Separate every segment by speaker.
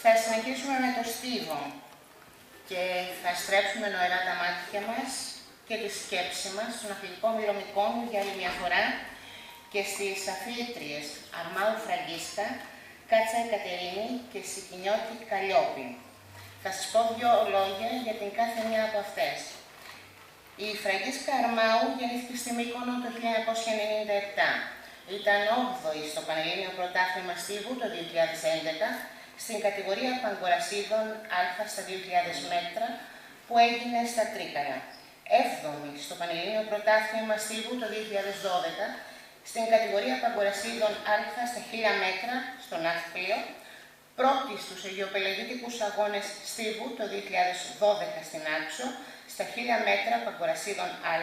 Speaker 1: Θα συνεχίσουμε με το στίβο και θα στρέψουμε νοερά τα μάτια μας και τη σκέψη μας στον αθλητικό μυρωμικό για άλλη μια φορά και στις αθλήτριες Αρμάου Φραγκίσκα, Κάτσα Εκατερίνη και Σικινιώτη Καλλιόπη. Θα σας πω δύο λόγια για την κάθε μία από αυτές. Η Φραγκίσκα Αρμάου γεννήθηκε στη Μύκονο το 1997. Ήταν 8η στο Πανελλήνιο Πρωτάθλημα Στίβου το 2011 στην κατηγορία Παγκορασίδων Α στα 2.000 μέτρα που έγινε στα Τρίκαλα. 7η στο Πανελλήνιο Πρωτάθλημα Στίβου το 2012 στην κατηγορία Παγκορασίδων Α στα 1.000 μέτρα στον Ναύπλιο. Πρώτη στους Αιγιοπελαγίτικους Αγώνες Στίβου το 2012 στην Άξο στα 1.000 μέτρα Παγκορασίδων Α.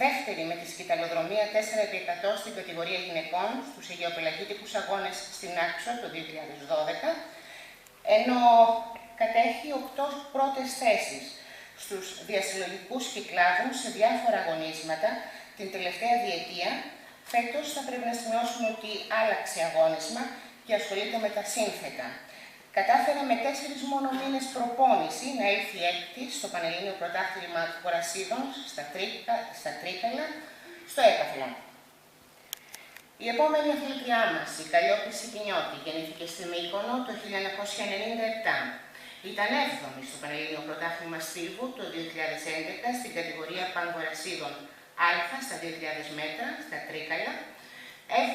Speaker 1: Δεύτερη με τη σκηταλοδρομία 4x100 στην κατηγορία γυναικών στους Αιγιοπελαγίτικους Αγώνες στην Άξο το 2012, ενώ κατέχει 8 πρώτες θέσεις στους διασυλλογικούς κυκλάδους σε διάφορα αγωνίσματα την τελευταία διετία. Φέτος θα πρέπει να σημειώσουμε ότι άλλαξε αγώνισμα και ασχολείται με τα σύνθετα. Κατάφερε με 4 μόνο μήνες προπόνηση να έλθει έκτη στο Πανελλήνιο Πρωτάθλημα Κορασίδων στα Τρίκαλα, στο Έκαθλο. Η επόμενη αθλήτριά μας, η Καλλιόπη Σικινιώτη, γεννήθηκε στη Μύκονο το 1997. Ήταν 7η στο Πανελλήνιο Πρωτάθλημα Στίβου το 2011 στην κατηγορία Παγκορασίδων Α στα 2.000 μέτρα, στα Τρίκαλα.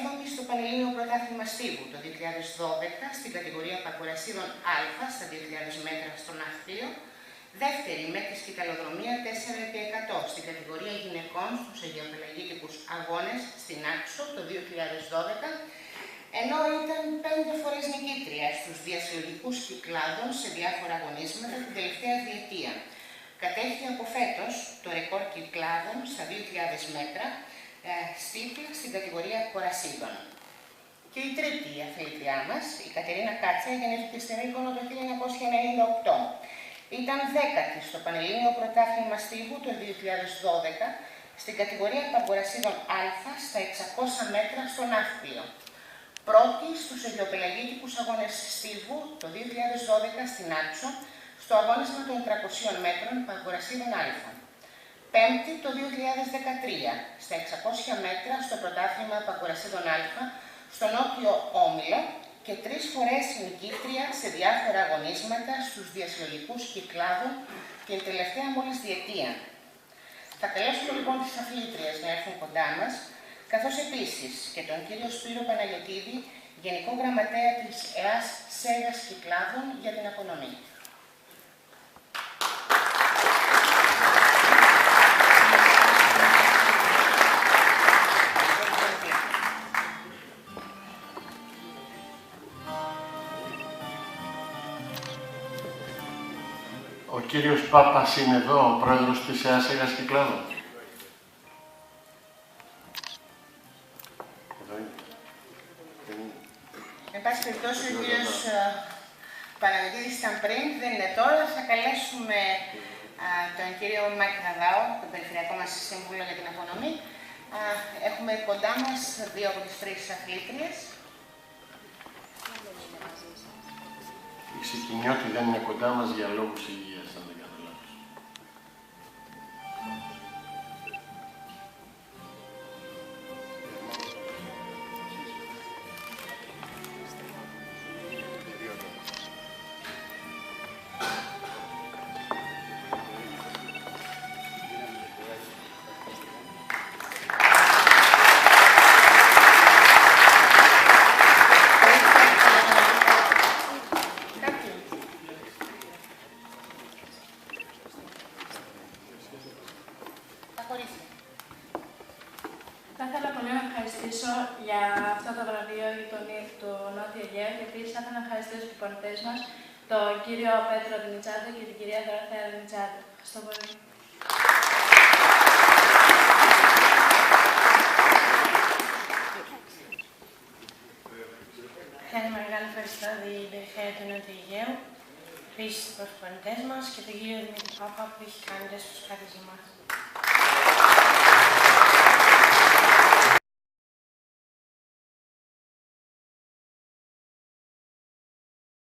Speaker 1: 7η στο Πανελλήνιο Πρωτάθλημα Στίβου το 2012 στην κατηγορία Παγκορασίδων Α στα 2.000 μέτρα στον Ναύπλιο. Δεύτερη με τη σκηταλοδρομία 4x100 στην κατηγορία γυναικών στους Αιγιοπελαγίτικους Αγώνες στην Άξο το 2012, ενώ ήταν 5 φορές νικήτρια στους διασυλλογικούς κυκλάδων σε διάφορα αγωνίσματα την τελευταία διετία. Κατέχει από φέτος το ρεκόρ κυκλάδων στα 2.000 μέτρα στην κατηγορία Κορασίδων. Και η τρίτη αθλήτριά μας, η Κατερίνα Κάτσα, γεννήθηκε στη Μύκονο το 1998. Ήταν 10η στο Πανελλήνιο Πρωτάθλημα Στίβου το 2012 στην κατηγορία Παγκορασίδων Α στα 600 μέτρα στο Ναύπλιο. Πρώτη στους Αιγιοπελαγίτικους Αγώνες Στίβου το 2012 στην Άξο στο αγώνισμα των 300 μέτρων Παγκορασίδων Α. Πέμπτη το 2013 στα 600 μέτρα στο πρωτάθλημα Παγκορασίδων Α στο Νότιο Όμιλο και 3 φορές νικήτρια σε διάφορα αγωνίσματα στους διασυλλογικούς κυκλάδων την τελευταία μόλις διετία. Θα καλέσουμε λοιπόν τις αθλήτριες να έρθουν κοντά μας, καθώς επίσης και τον κύριο Σπύρο Παναγιωτίδη, Γενικό Γραμματέα της ΕΑΣ Σέγας Κυκλάδων, για την απονομή.
Speaker 2: Ο κύριος Πάπας είναι εδώ, ο πρόεδρος της ΕΑΣ Σέγας Κυκλάδων.
Speaker 1: Εν πάση περιπτώσει, ο κύριος Παναγιωτίδης ήταν πριν, δεν είναι τώρα. Θα καλέσουμε τον κύριο Μάκη Δαδάο, τον περιφερειακό μας σύμβουλο για την απονομή. Έχουμε κοντά μας 2 από τις 3 αθλήτριες.
Speaker 2: Η Σικινιώτη δεν είναι κοντά μας για λόγους υγείας, αν δεν κάνω λάθος.
Speaker 3: Θα ήθελα πολύ να ευχαριστήσω για αυτό το βραβείο για το Νότιο Αιγαίο και επίσης θα ήθελα να ευχαριστήσω τους πρωταθλητές μας, τον κύριο Πέτρο Δημητσάδη και την κυρία Δωροθέα Δημητσάδη. Ευχαριστώ πολύ.
Speaker 4: Ένα μεγάλο ευχαριστώ την περιφέρεια του Νότιου Αιγαίου, επίσης τους πρωταθλητές μας και τον κύριο Δημήτρη Πάπα που έχει κάνει τόσες προσπάθειες για μας.